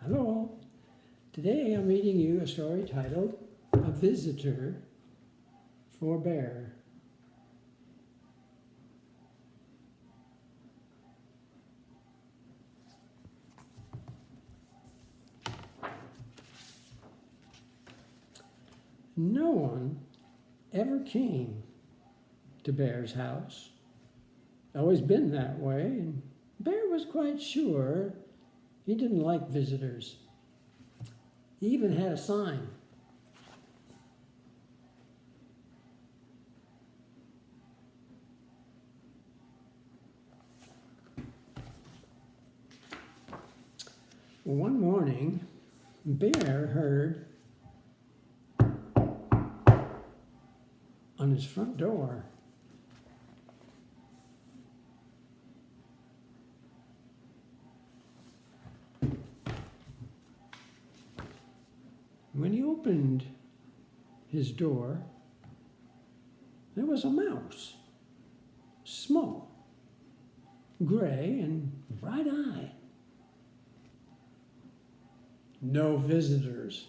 Hello. Today I'm reading you a story titled A Visitor for Bear. No one ever came to Bear's house. Always been that way, and Bear was quite sure he didn't like visitors. He even had a sign. One morning, Bear heard on his front door. When he opened his door, there was a mouse, small, gray, and bright-eyed. "No visitors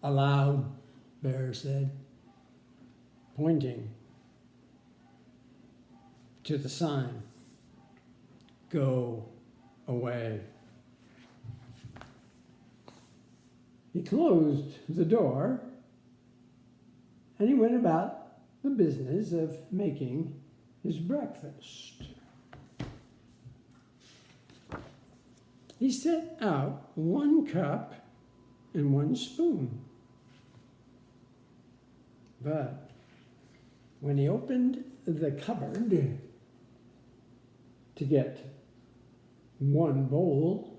allowed," Bear said, pointing to the sign. "Go away." He closed the door and he went about the business of making his breakfast. He set out 1 cup and 1 spoon. But when he opened the cupboard to get 1 bowl,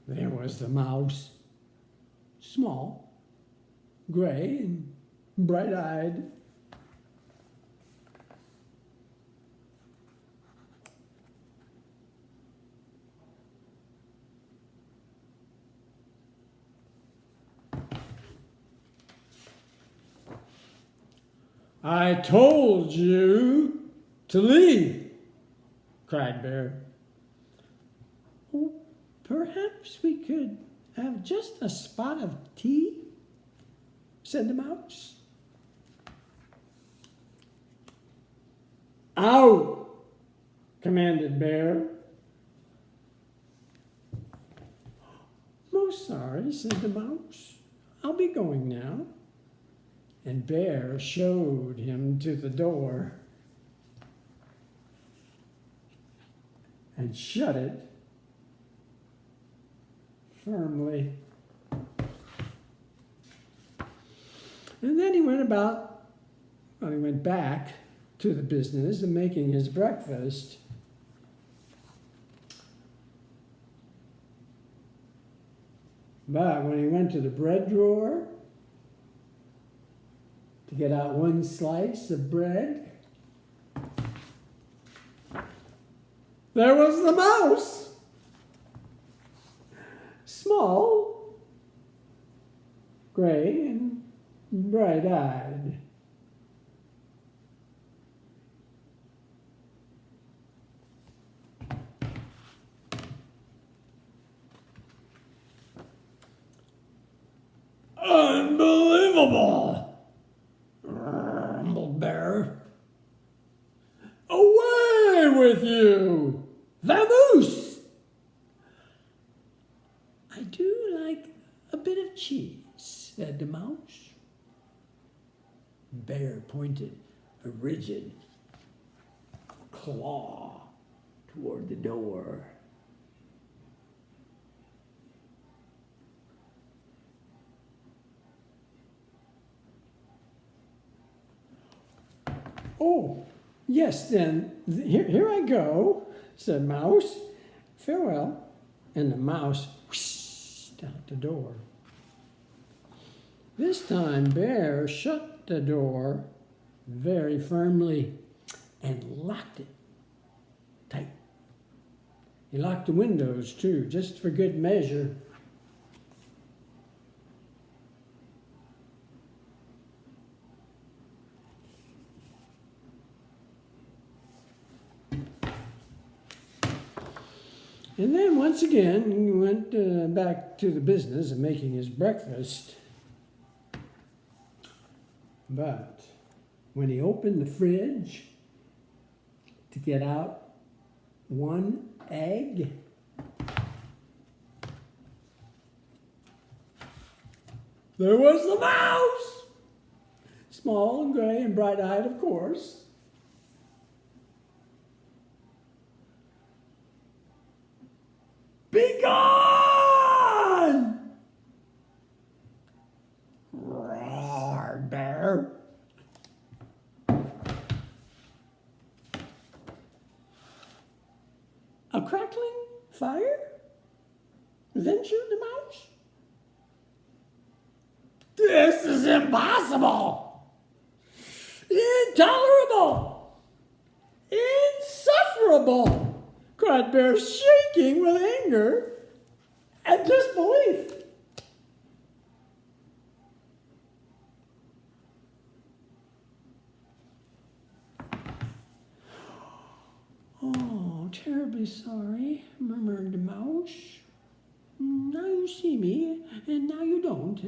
there was the mouse, small, gray, and bright-eyed. "I told you to leave," cried Bear. "Oh, perhaps we could have just a spot of tea," said the mouse. "Out!" commanded Bear. "Most sorry," said the mouse. "I'll be going now." And Bear showed him to the door and shut it firmly. And then he went back to the business of making his breakfast. But when he went to the bread drawer to get out 1 slice of bread, there was the mouse, small, gray, and bright-eyed. "Unbelievable!" rumbled Bear. "Away with you, vamoose!" "I do like a bit of cheese," said the mouse. Bear pointed a rigid claw toward the door. "Oh, yes, then, here I go," said Mouse. "Farewell." And the mouse whisked out the door. This time Bear shut the door very firmly and locked it tight. He locked the windows too, just for good measure. And then once again, he went back to the business of making his breakfast. But when he opened the fridge to get out one egg, there was the mouse! Small and gray and bright-eyed, of course. Be gone! Roared Bear. A crackling fire? Ventured the mouse. This is impossible! Intolerable! Insufferable! Cried Bear, shaking with anger and disbelief. Oh, terribly sorry, murmured the mouse. Now you see me, and now you don't.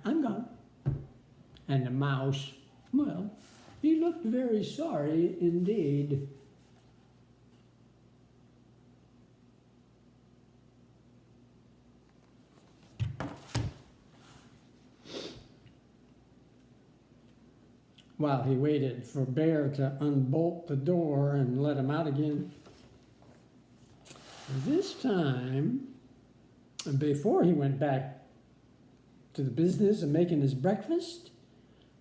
I'm gone. And the mouse, well, he looked very sorry indeed. While he waited for Bear to unbolt the door and let him out again. This time, before he went back to the business of making his breakfast,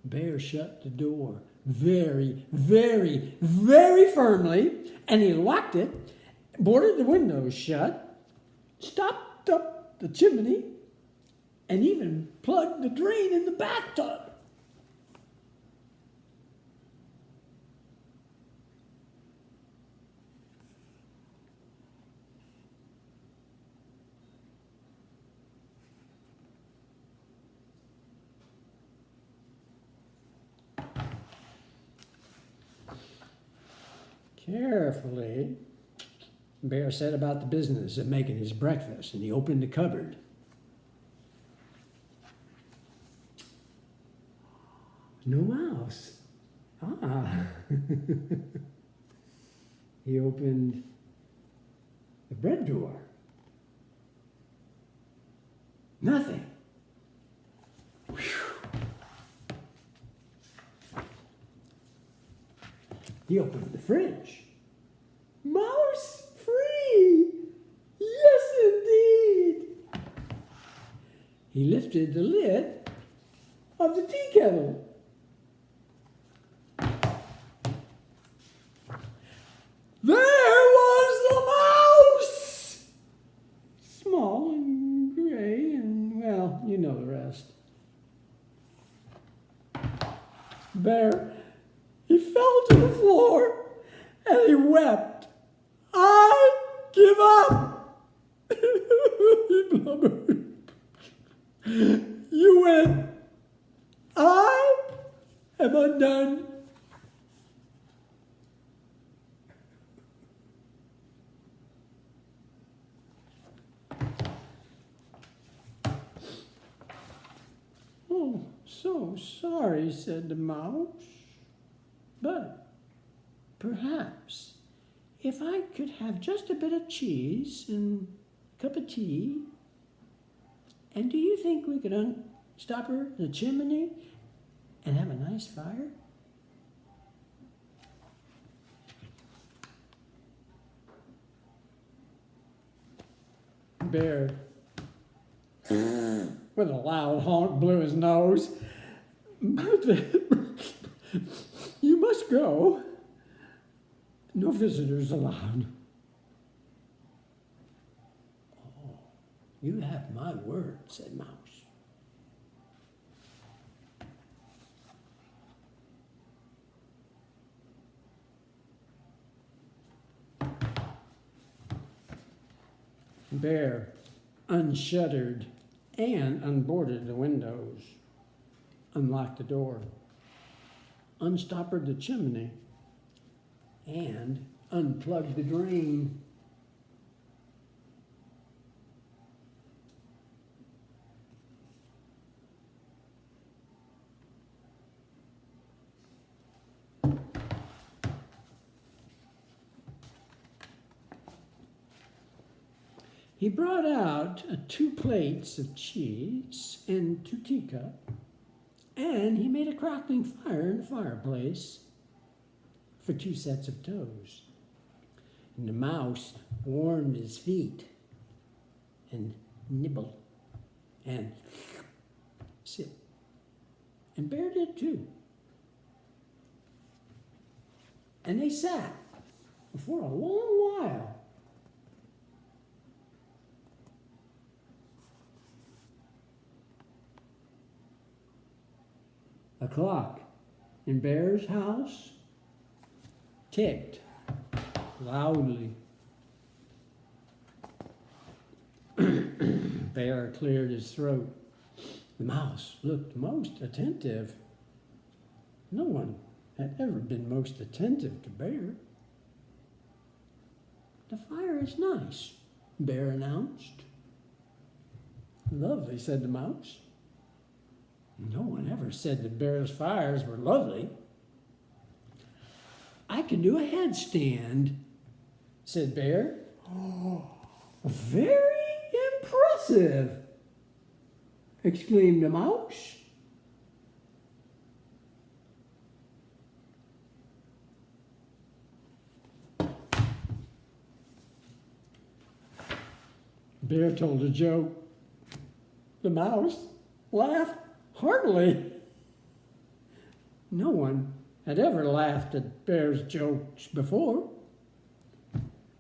Bear shut the door very, very, very firmly, and he locked it, boarded the windows shut, stopped up the chimney, and even plugged the drain in the bathtub. Carefully, Bear set about the business of making his breakfast, and he opened the cupboard. No mouse. Ah. He opened the bread drawer. Nothing. Whew. He opened the fridge. Mouse free! Yes, indeed! He lifted the lid of the tea kettle. There was the mouse! Small and gray and, well, you know the rest. Bear, he fell to the floor and he wept. I give up! He blubbered. You win. I am undone. Oh, so sorry, said the mouse. But perhaps if I could have just a bit of cheese and a cup of tea, and do you think we could unstop her the chimney and have a nice fire? Bear, with a loud honk, blew his nose. You must go. No visitors allowed. Oh, you have my word, said Mouse. Bear unshuttered and unboarded the windows, unlocked the door, unstoppered the chimney, and unplugged the drain. he brought out 2 plates of cheese and 2 teacups, and he made a crackling fire in the fireplace for 2 sets of toes. And the mouse warmed his feet and nibbled and sip. And Bear did too. And they sat for a long while. A clock in Bear's house ticked loudly. Bear cleared his throat. The mouse looked most attentive. No one had ever been most attentive to Bear. "The fire is nice," Bear announced. "Lovely," said the mouse. No one ever said that Bear's fires were lovely. "I can do a headstand," said Bear. "Oh, very impressive," exclaimed the mouse. Bear told a joke. The mouse laughed heartily. No one had ever laughed at Bear's jokes before.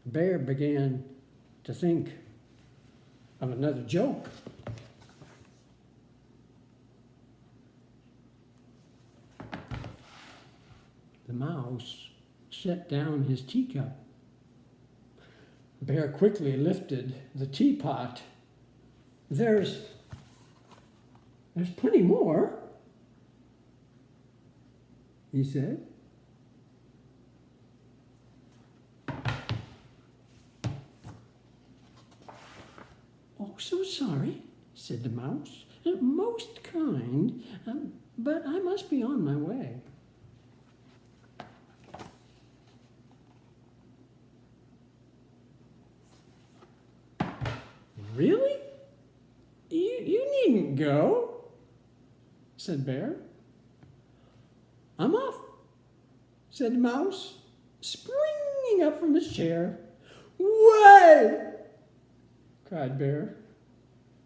Bear began to think of another joke. The mouse set down his teacup. Bear quickly lifted the teapot. There's plenty more," he said. "Oh, so sorry," said the mouse. "Most kind, but I must be on my way." "Really? You needn't go," said Bear. "I'm off," said the mouse, springing up from his chair. "Wait!" cried Bear.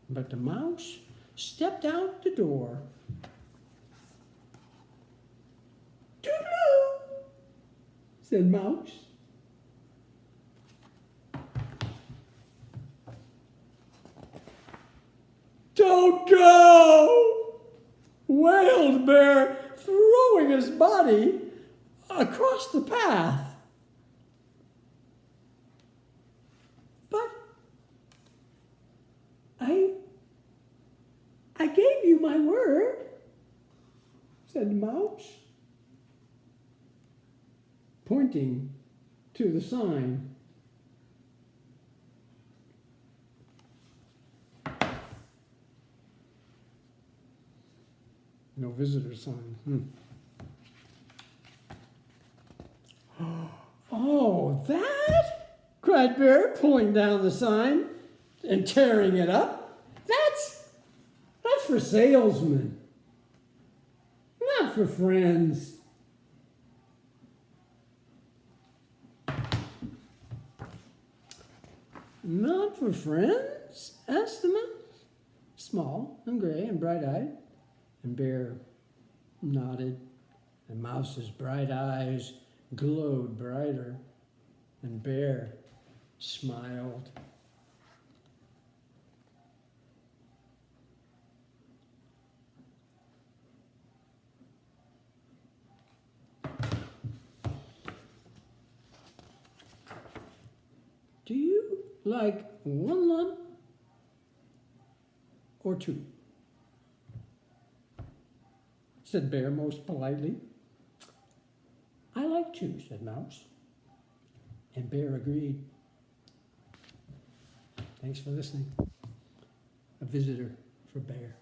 But the mouse stepped out the door. "Toodaloo," said Mouse. "Don't go!" wailed Bear, throwing his body across the path. "But I gave you my word," said the mouse, pointing to the sign. No visitor sign. "Oh, that?" cried Bear, pulling down the sign and tearing it up. That's for salesmen, not for friends." "Not for friends?" asked the mouse, small and gray and bright-eyed. And Bear nodded. The mouse's bright eyes glowed brighter, and Bear smiled. "Do you like 1 lump or 2?" said Bear most politely. "I like 2, said Mouse. And Bear agreed. Thanks for listening. A visitor for Bear.